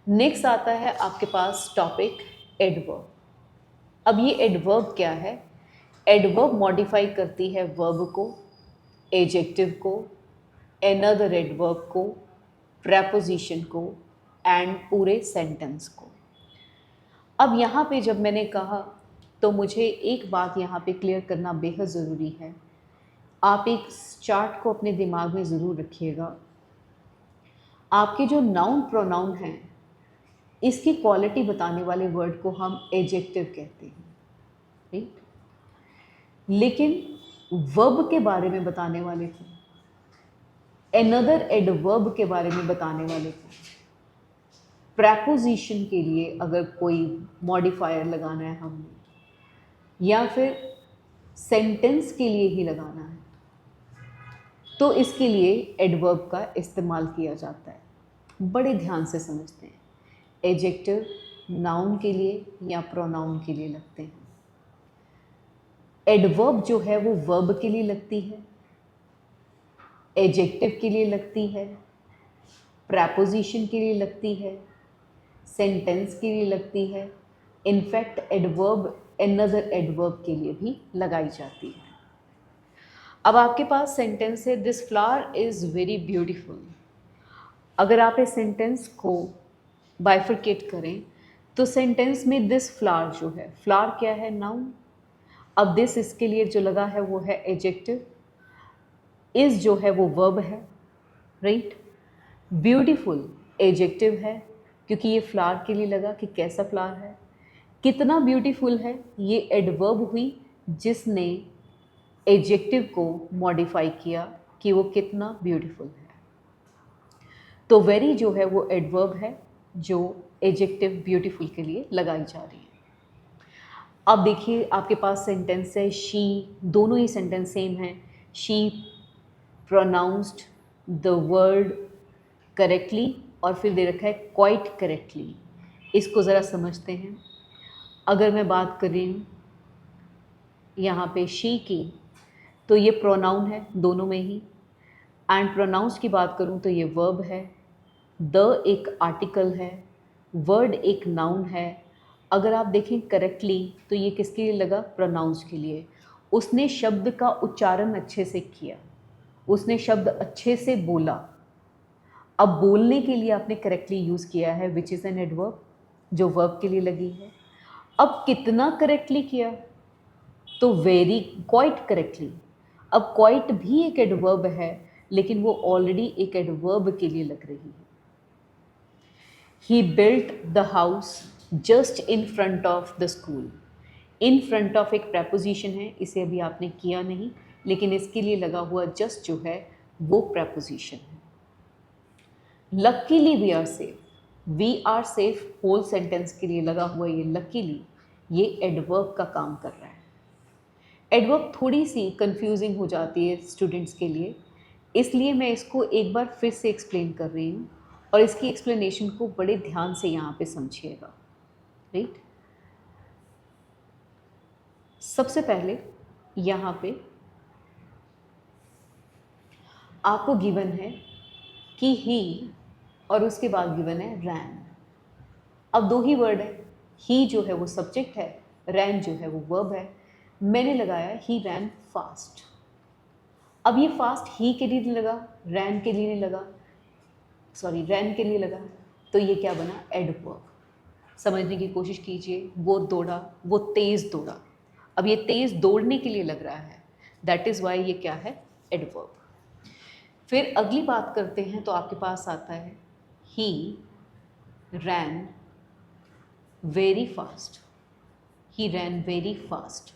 नेक्स्ट आता है आपके पास टॉपिक एडवर्ब। अब ये एडवर्ब क्या है, एडवर्ब मॉडिफाई करती है वर्ब को, एडजेक्टिव को, एनदर एडवर्ब को, प्रेपोजिशन को एंड पूरे सेंटेंस को। अब यहाँ पे जब मैंने कहा तो मुझे एक बात यहाँ पे क्लियर करना बेहद ज़रूरी है। आप एक चार्ट को अपने दिमाग में ज़रूर रखिएगा। आपके जो नाउन प्रोनाउन हैं, इसकी क्वालिटी बताने वाले वर्ड को हम एडजेक्टिव कहते हैं, राइट। लेकिन वर्ब के बारे में बताने वाले को, एनदर एडवर्ब के बारे में बताने वाले को, प्रेपोजिशन के लिए अगर कोई मॉडिफायर लगाना है हमने, या फिर सेंटेंस के लिए ही लगाना है, तो इसके लिए एडवर्ब का इस्तेमाल किया जाता है। बड़े ध्यान से समझते हैं। एडजेक्टिव नाउन के लिए या प्रोनाउन के लिए लगते हैं। एडवर्ब जो है वो वर्ब के लिए लगती है, एडजेक्टिव के लिए लगती है, प्रेपोजिशन के लिए लगती है, सेंटेंस के लिए लगती है, इनफैक्ट एडवर्ब एनदर एडवर्ब के लिए भी लगाई जाती है। अब आपके पास सेंटेंस है, this flower is very beautiful. अगर आप इस सेंटेंस को बाइफरकेट करें तो सेंटेंस में दिस फ्लावर जो है, फ्लावर क्या है? नाउन। अब दिस इसके लिए जो लगा है वो है एडजेक्टिव, इज़ जो है वो वर्ब है, राइट। ब्यूटीफुल एडजेक्टिव है क्योंकि ये फ्लावर के लिए लगा कि कैसा फ्लावर है। कितना ब्यूटीफुल है, ये एडवर्ब हुई जिसने एडजेक्टिव को मॉडिफाई किया कि वो कितना ब्यूटीफुल है। तो वेरी जो है वो एडवर्ब है जो एडजेक्टिव ब्यूटीफुल के लिए लगाई जा रही है। अब देखिए आपके पास सेंटेंस है शी, दोनों ही सेंटेंस सेम हैं। She pronounced the word correctly और फिर दे रखा है क्वाइट करेक्टली। इसको ज़रा समझते हैं। अगर मैं बात कर रही हूँ यहाँ पे शी की, तो ये प्रोनाउन है दोनों में ही, एंड प्रोनाउंस की बात करूँ तो ये वर्ब है, द एक आर्टिकल है, वर्ड एक नाउन है। अगर आप देखें करेक्टली तो ये किसके लिए लगा? प्रोनाउंस के लिए। उसने शब्द का उच्चारण अच्छे से किया, उसने शब्द अच्छे से बोला। अब बोलने के लिए आपने करेक्टली यूज़ किया है विच इज़ एन एडवर्ब जो वर्ब के लिए लगी है। अब कितना करेक्टली किया? तो वेरी क्वाइट करेक्टली। अब क्वाइट भी एक एडवर्ब है लेकिन वो ऑलरेडी एक एडवर्ब के लिए लग रही है। He built the house just in front of the school. In front of एक प्रेपोजिशन है, इसे अभी आपने किया नहीं, लेकिन इसके लिए लगा हुआ जस्ट जो है वो प्रेपोजिशन है। Luckily we are safe, we are safe whole sentence के लिए लगा हुआ ये लकीली, ये एडवर्ब का काम कर रहा है। एडवर्ब थोड़ी सी कंफ्यूजिंग हो जाती है स्टूडेंट्स के लिए, इसलिए मैं इसको एक बार फिर से एक्सप्लेन कर रही हूँ और इसकी एक्सप्लेनेशन को बड़े ध्यान से यहाँ पे समझिएगा, राइट। सबसे पहले यहाँ पे आपको गिवन है कि ही और उसके बाद गिवन है रैन। अब दो ही वर्ड है, ही जो है वो सब्जेक्ट है, रैन जो है वो वर्ब है। मैंने लगाया ही रैन फास्ट। अब ये फास्ट ही के लिए नहीं लगा, रैन के लिए नहीं लगा, सॉरी रैन के लिए लगा, तो ये क्या बना? एडवर्ब। समझने की कोशिश कीजिए। वो दौड़ा, वो तेज़ दौड़ा। अब ये तेज़ दौड़ने के लिए लग रहा है, दैट इज़ वाई ये क्या है? एडवर्ब। फिर अगली बात करते हैं तो आपके पास आता है ही रैन वेरी फास्ट। ही रैन वेरी फास्ट।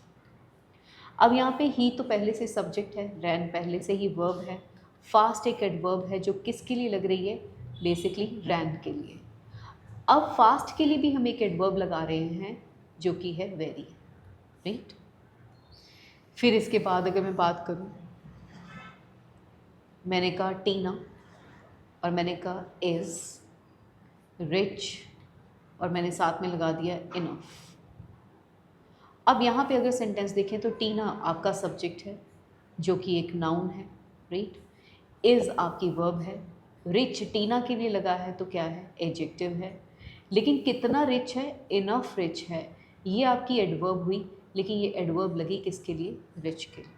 अब यहाँ पे ही तो पहले से सब्जेक्ट है, रैन पहले से ही वर्ब है, फास्ट एक एडवर्ब है जो किसके लिए लग रही है? बेसिकली रैन के लिए। अब फास्ट के लिए भी हम एक एडवर्ब लगा रहे हैं जो कि है वेरी, राइट। फिर इसके बाद अगर मैं बात करूँ, मैंने कहा टीना और मैंने कहा इज़ रिच और मैंने साथ में लगा दिया इनफ। अब यहाँ पे अगर सेंटेंस देखें तो टीना आपका सब्जेक्ट है जो कि एक नाउन है, राइट। इज़ आपकी वर्ब है, रिच टीना के लिए लगा है तो क्या है? एडजेक्टिव है। लेकिन कितना रिच है? इनफ रिच है। ये आपकी एडवर्ब हुई, लेकिन ये एडवर्ब लगी किसके लिए? रिच के लिए।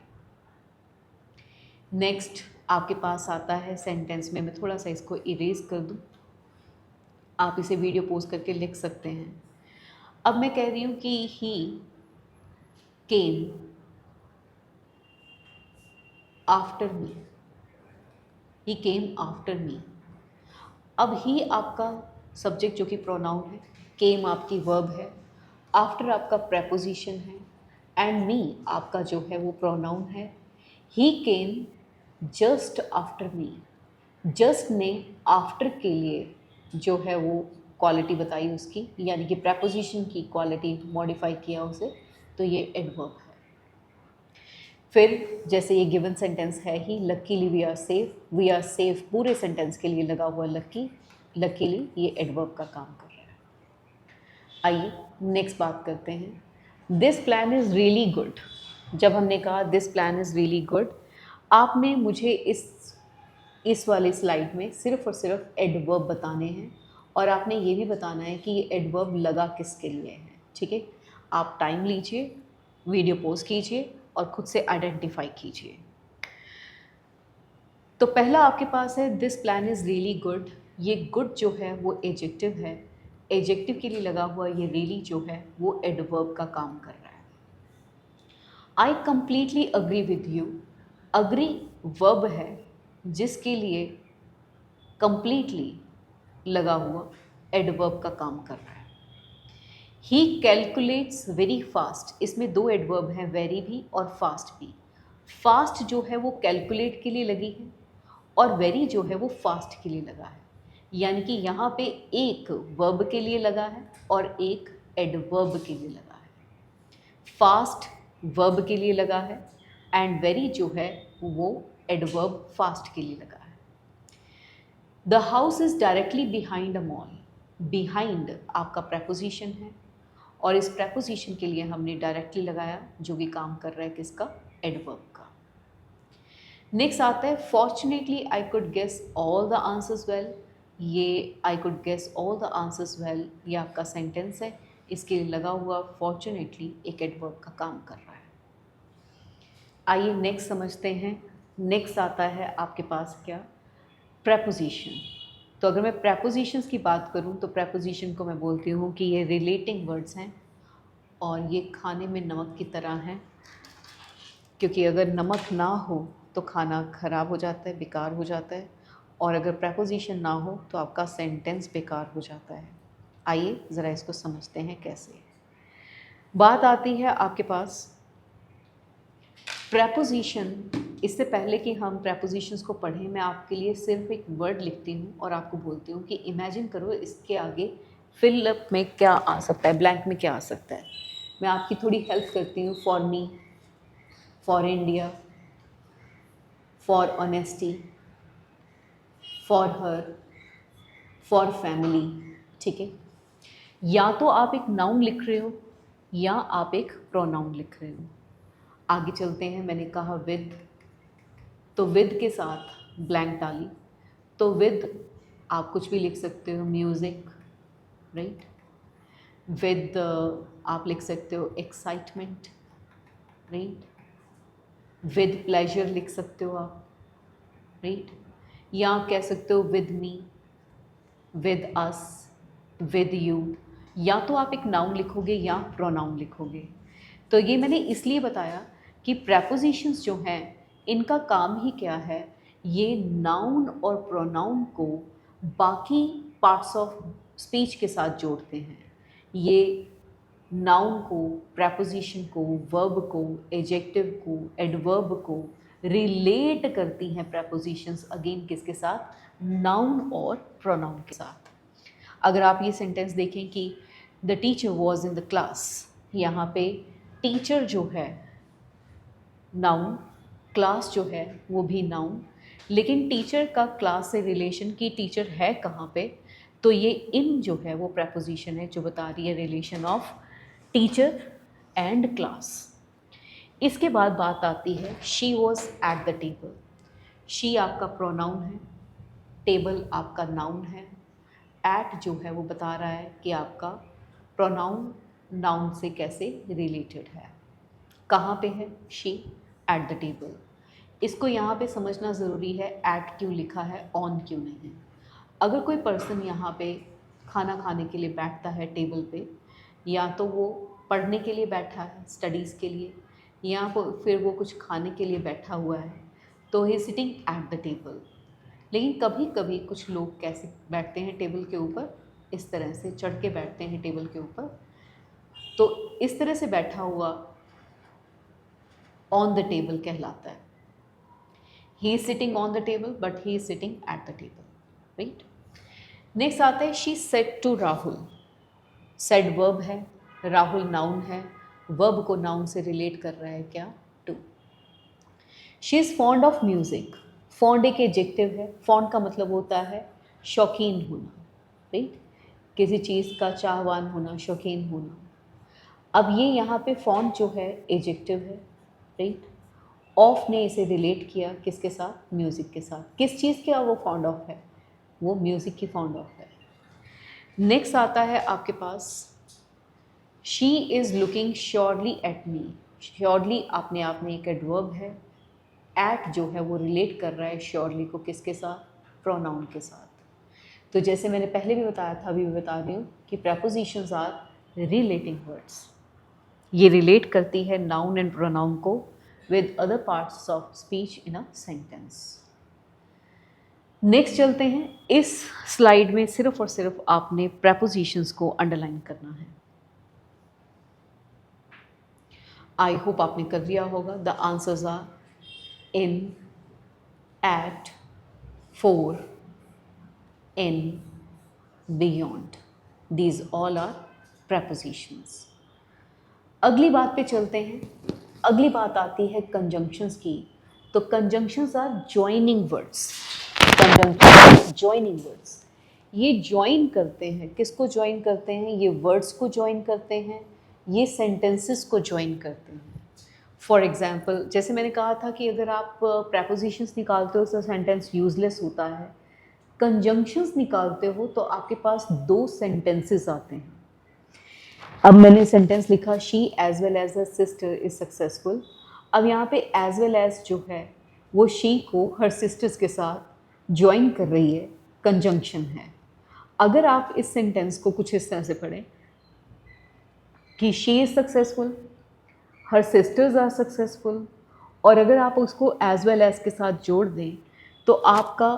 नेक्स्ट आपके पास आता है सेंटेंस में, मैं थोड़ा सा इसको इरेज कर दूँ, आप इसे वीडियो पोस्ट करके लिख सकते हैं। अब मैं कह रही हूँ कि ही केम आफ्टर मी, ही केम आफ्टर मी। अब ही आपका सब्जेक्ट जो कि प्रोनाउन है, केम आपकी वर्ब है, आफ्टर आपका प्रेपोजिशन है, एंड मी आपका जो है वो प्रोनाउन है। He came just after me, just ने आफ्टर के लिए जो है वो क्वालिटी बताई उसकी, यानी कि प्रेपोजिशन की क्वालिटी मॉडिफाई किया उसे, तो ये एडवर्ब है। फिर जैसे ये गिवन सेंटेंस है ही, लकीली वी आर सेफ पूरे सेंटेंस के लिए लगा हुआ लकी, लकीली ये एडवर्ब का काम कर रहा है। आइए नेक्स्ट बात करते हैं। This plan is really good. जब हमने कहा this plan is really good, आपने मुझे इस वाली स्लाइड में सिर्फ और सिर्फ एडवर्ब बताने हैं, और आपने ये भी बताना है कि ये एडवर्ब लगा किसके लिए है। ठीक है, आप टाइम लीजिए, वीडियो पॉज कीजिए और खुद से आइडेंटिफाई कीजिए। तो पहला आपके पास है this plan is really good. ये गुड जो है वो एडजेक्टिव है, एडजेक्टिव के लिए लगा हुआ ये रियली जो है वो एडवर्ब का काम कर रहा है। I completely agree with you, agree verb है जिसके लिए कंप्लीटली लगा हुआ एडवर्ब का काम कर रहा है। ही कैलकुलेट्स वेरी फास्ट, इसमें दो एडवर्ब हैं, वेरी भी और फास्ट भी। फास्ट जो है वो कैलकुलेट के लिए लगी है और वेरी जो है वो फास्ट के लिए लगा है, यानी कि यहाँ पे एक वर्ब के लिए लगा है और एक एडवर्ब के लिए लगा है। फास्ट वर्ब के लिए लगा है एंड वेरी जो है वो एडवर्ब फास्ट के लिए लगा है। The house is directly behind a mall, behind आपका प्रेपोजिशन है और इस प्रेपोजिशन के लिए हमने डायरेक्टली लगाया जो कि काम कर रहा है किसका, एडवर्ब का। नेक्स्ट आता है fortunately I could guess all the answers well. ये I could guess all the answers well ये आपका सेंटेंस है, इसके लिए लगा हुआ फॉर्चुनेटली एक एडवर्ब का काम कर रहा है। आइए नेक्स्ट समझते हैं। नेक्स्ट आता है आपके पास क्या, प्रेपोजिशन। तो अगर मैं प्रेपोजिशंस की बात करूं तो प्रेपोजिशन को मैं बोलती हूं कि ये रिलेटिंग वर्ड्स हैं और ये खाने में नमक की तरह हैं, क्योंकि अगर नमक ना हो तो खाना ख़राब हो जाता है, बेकार हो जाता है, और अगर प्रेपोजिशन ना हो तो आपका सेंटेंस बेकार हो जाता है। आइए ज़रा इसको समझते हैं कैसे। बात आती है आपके पास प्रेपोजिशन। इससे पहले कि हम प्रेपोजिशंस को पढ़ें, मैं आपके लिए सिर्फ एक वर्ड लिखती हूँ और आपको बोलती हूँ कि इमेजिन करो इसके आगे फिल अप में क्या आ सकता है, ब्लैंक में क्या आ सकता है। मैं आपकी थोड़ी हेल्प करती हूँ। For me, for India, for honesty, for her, for family. ठीक है, या तो आप एक नाउन लिख रहे हो या आप एक प्रोनाउन लिख रहे हो। आगे चलते हैं। मैंने कहा विद, तो विद के साथ ब्लैंक डाली, तो विद आप कुछ भी लिख सकते हो, म्यूज़िक, राइट। विद आप लिख सकते हो एक्साइटमेंट, राइट। विद प्लेजर लिख सकते हो आप, राइट। या आप कह सकते हो with me, with us, with you. या तो आप एक नाउन लिखोगे या प्रोनाउन लिखोगे। तो ये मैंने इसलिए बताया कि प्रेपोजिशंस जो हैं इनका काम ही क्या है, ये नाउन और प्रोनाउन को बाकी पार्ट्स ऑफ स्पीच के साथ जोड़ते हैं। ये नाउन को, प्रेपोजिशन को, वर्ब को, एडजेक्टिव को, एडवर्ब को रिलेट करती हैं प्रेपोजिशंस अगेन किसके साथ, नाउन और प्रोनाउन के साथ। अगर आप ये सेंटेंस देखें कि the teacher was in the class, यहाँ पे टीचर जो है नाउन, क्लास जो है वो भी नाउन, लेकिन टीचर का क्लास से रिलेशन की टीचर है कहाँ पे, तो ये इन जो है वो प्रेपोजिशन है जो बता रही है relation of teacher and class. इसके बाद बात आती है she was at the table. She आपका प्रोनाउन है, टेबल आपका नाउन है, एट जो है वो बता रहा है कि आपका प्रोनाउन नाउन से कैसे रिलेटेड है। कहाँ पे है शी, एट द टेबल। इसको यहाँ पे समझना ज़रूरी है, एट क्यों लिखा है, ऑन क्यों नहीं है। अगर कोई पर्सन यहाँ पे खाना खाने के लिए बैठता है टेबल पे, या तो वो पढ़ने के लिए बैठा है, स्टडीज़ के लिए, या फिर वो कुछ खाने के लिए बैठा हुआ है, तो ही सिटिंग एट द टेबल। लेकिन कभी कभी कुछ लोग कैसे बैठते हैं टेबल के ऊपर, इस तरह से चढ़ के बैठते हैं टेबल के ऊपर, तो इस तरह से बैठा हुआ ऑन द टेबल कहलाता है। He is sitting on the table but he is sitting at the table, right. Next आता है she said to Rahul. Said verb है, राहुल नाउन है, वर्ब को नाउन से रिलेट कर रहा है क्या, to. She is fond of music. Fond एक एडजेक्टिव है, फॉन्ड का मतलब होता है शौकीन होना, राइट, किसी चीज़ का चाहवान होना, शौकीन होना। अब ये यहाँ पे फॉन्ड जो है एडजेक्टिव है, राइट। ऑफ ने इसे रिलेट किया किसके साथ, म्यूज़िक के साथ। किस चीज़ का वो फॉन्ड ऑफ है, वो म्यूज़िक की फॉन्ड ऑफ है। नेक्स्ट आता है आपके पास she is looking surely at me. Surely अपने आप में एक एडवर्ब है, एट जो है वो रिलेट कर रहा है श्योरली को किसके साथ, प्रोनाउन के साथ। तो जैसे मैंने पहले भी बताया था, अभी भी बता रही हूँ कि प्रपोजिशंस आर रिलेटिंग वर्ड्स। ये रिलेट करती है नाउन एंड प्रोनाउन को with other parts of speech in a sentence. Next चलते हैं। इस स्लाइड में सिर्फ और सिर्फ आपने प्रपोजिशंस को अंडरलाइन करना है। आई होप आपने कर दिया होगा। The answers are in, at, for, in, beyond. These all are prepositions. अगली बात पे चलते हैं। अगली बात आती है कंजंक्शंस की। तो conjunctions are joining words. Conjunctions joining words, ये ज्वाइन करते हैं, किसको ज्वाइन करते हैं, ये वर्ड्स को ज्वाइन करते हैं, ये सेंटेंसेस को ज्वाइन करते हैं। फॉर एग्जाम्पल, जैसे मैंने कहा था कि अगर आप प्रपोजिशंस निकालते हो तो सेंटेंस यूजलेस होता है, कंजंक्शंस निकालते हो तो आपके पास दो सेंटेंसेस आते हैं। अब मैंने सेंटेंस लिखा she as well as a sister is successful. अब यहाँ पे एज वेल एज जो है वो शी को हर सिस्टर्स के साथ ज्वाइन कर रही है, कंजंक्शन है। अगर आप इस सेंटेंस को कुछ इस तरह से पढ़ें कि she is successful, her sisters are successful, और अगर आप उसको एज वेल एज के साथ जोड़ दें तो आपका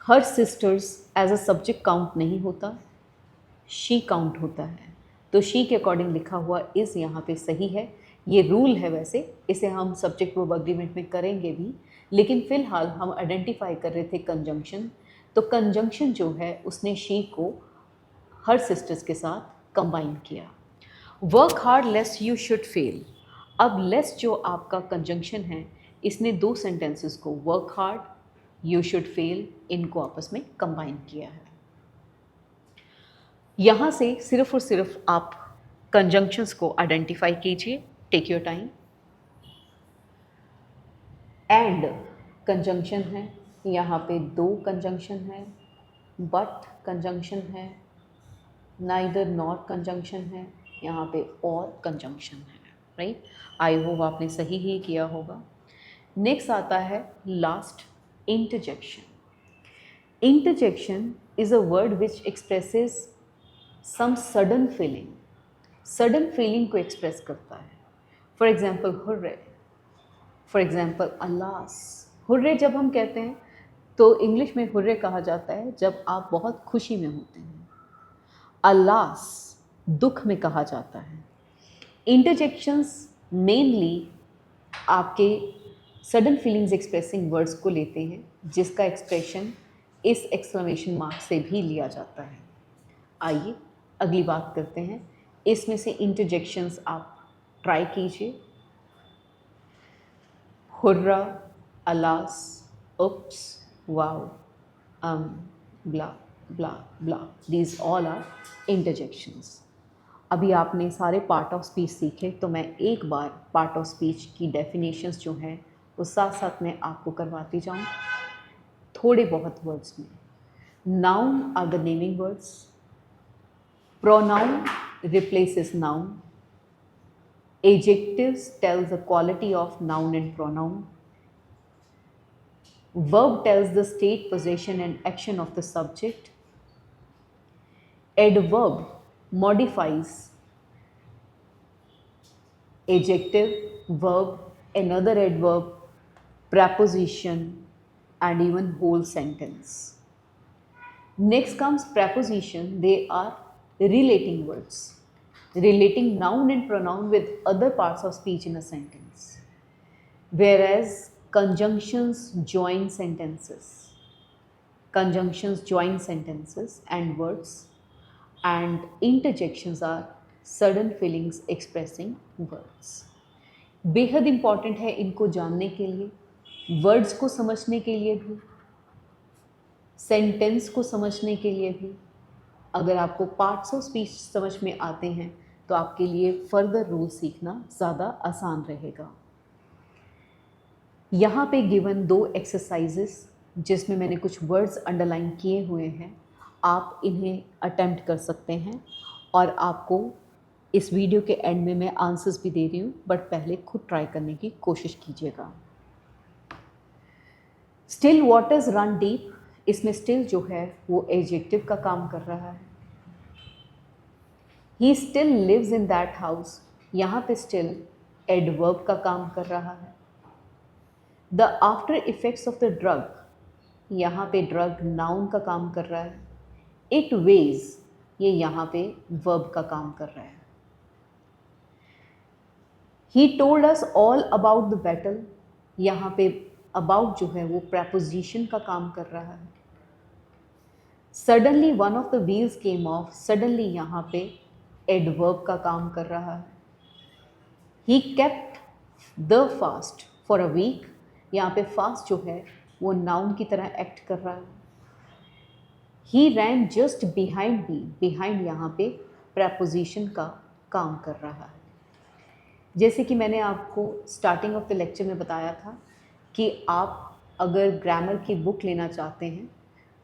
her sisters as a subject count नहीं होता, शी काउंट होता है। तो शी के अकॉर्डिंग लिखा हुआ इज़ यहाँ पे सही है। ये रूल है, वैसे इसे हम सब्जेक्ट वर्ब अग्रीमेंट में करेंगे भी, लेकिन फ़िलहाल हम आइडेंटिफाई कर रहे थे कंजंक्शन। तो कंजंक्शन जो है उसने शी को हर सिस्टर्स के साथ कंबाइन किया। Work hard lest you should fail. अब लेस जो आपका कंजंक्शन है, इसने दो सेंटेंसेस को, work hard, you should fail, इनको आपस में कंबाइन किया है। यहाँ से सिर्फ और सिर्फ आप कंजंक्शंस को आइडेंटिफाई कीजिए। Take your time. And conjunction है, यहाँ पे दो कंजंक्शन है, बट कंजंक्शन है, नाइदर नॉट कंजंक्शन है, यहाँ पे और कंजंक्शन है, राइट। आई होप आपने सही ही किया होगा। नेक्स्ट आता है last, interjection. Interjection is a word which expresses some sudden feeling. Sudden feeling को एक्सप्रेस करता है। For example hurray, for example alas. Hurray जब हम कहते हैं तो इंग्लिश में हुर्रे कहा जाता है जब आप बहुत खुशी में होते हैं। अल्लास दुख में कहा जाता है। इंटरजेक्शंस मेनली आपके सडन फीलिंग्स एक्सप्रेसिंग वर्ड्स को लेते हैं, जिसका एक्सप्रेशन इस एक्सक्लेमेशन मार्क से भी लिया जाता है। आइए अगली बात करते हैं। इसमें से इंटरजेक्शंस आप ट्राई कीजिए। Hurrah, alas, oops, wow, blah blah blah, these all are interjections. अभी आपने सारे पार्ट ऑफ स्पीच सीखे, तो मैं एक बार पार्ट ऑफ स्पीच की डेफिनेशंस जो हैं वो साथ साथ में आपको करवाती जाऊँ थोड़े बहुत वर्ड्स में। Noun are the naming words, pronoun replaces noun, adjectives tells the quality of noun and pronoun, verb tells the state, possession and action of the subject, adverb modifies adjective, verb, another adverb, preposition, and even whole sentence. Next comes preposition. They are relating words, relating noun and pronoun with other parts of speech in a sentence. Whereas conjunctions join sentences. Conjunctions join sentences and words, and interjections are sudden feelings expressing words. बेहद important है इनको जानने के लिए, words को समझने के लिए भी, सेंटेंस को समझने के लिए भी. अगर आपको पार्ट्स ऑफ स्पीच समझ में आते हैं तो आपके लिए फर्दर रूल सीखना ज़्यादा आसान रहेगा. यहाँ पे गिवन 2 एक्सरसाइजेस जिसमें मैंने कुछ वर्ड्स अंडरलाइन किए हुए हैं, आप इन्हें अटेम्प्ट कर सकते हैं और आपको इस वीडियो के एंड में मैं आंसर्स भी दे रही हूँ, बट पहले खुद ट्राई करने की कोशिश कीजिएगा. स्टिल वाटर्स रन डीप, इसमें स्टिल जो है वो एडजेक्टिव का काम कर रहा है. He still lives in that house, यहाँ पे स्टिल एडवर्ब का काम कर रहा है. The after effects of the drug, यहाँ पे ड्रग नाउन का काम कर रहा है. इट वेज, ये यहाँ पे वर्ब का काम कर रहा है. He told us all about the battle, यहाँ पे अबाउट जो है वो preposition का काम कर रहा है. Suddenly one of the wheels came off, suddenly यहाँ पे एडवर्ब का काम कर रहा है. He kept the fast for a week, यहाँ पे फास्ट जो है वो नाउन की तरह एक्ट कर रहा है. ही रैन जस्ट बिहाइंड मी, बिहाइंड यहाँ पे preposition का काम कर रहा है. जैसे कि मैंने आपको स्टार्टिंग ऑफ द लेक्चर में बताया था कि आप अगर ग्रामर की बुक लेना चाहते हैं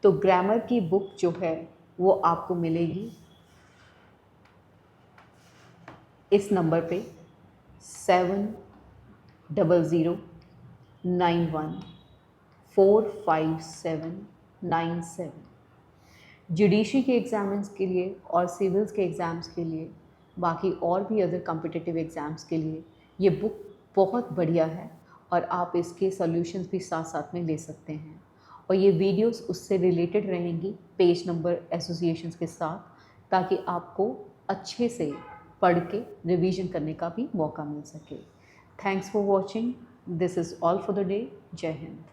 तो ग्रामर की बुक जो है वो आपको मिलेगी इस नंबर पे 7091454797. जुडिशरी के एग्ज़ाम्स के लिए और सिविल्स के एग्ज़ाम्स के लिए, बाकी और भी अदर कॉम्पिटिटिव एग्ज़ाम्स के लिए ये बुक बहुत बढ़िया है और आप इसके सॉल्यूशंस भी साथ साथ में ले सकते हैं. और ये वीडियोस उससे रिलेटेड रहेंगी पेज नंबर एसोसिएशंस के साथ, ताकि आपको अच्छे से पढ़ के रिवीजन करने का भी मौका मिल सके. Thanks for watching. This is all for the day. जय हिंद.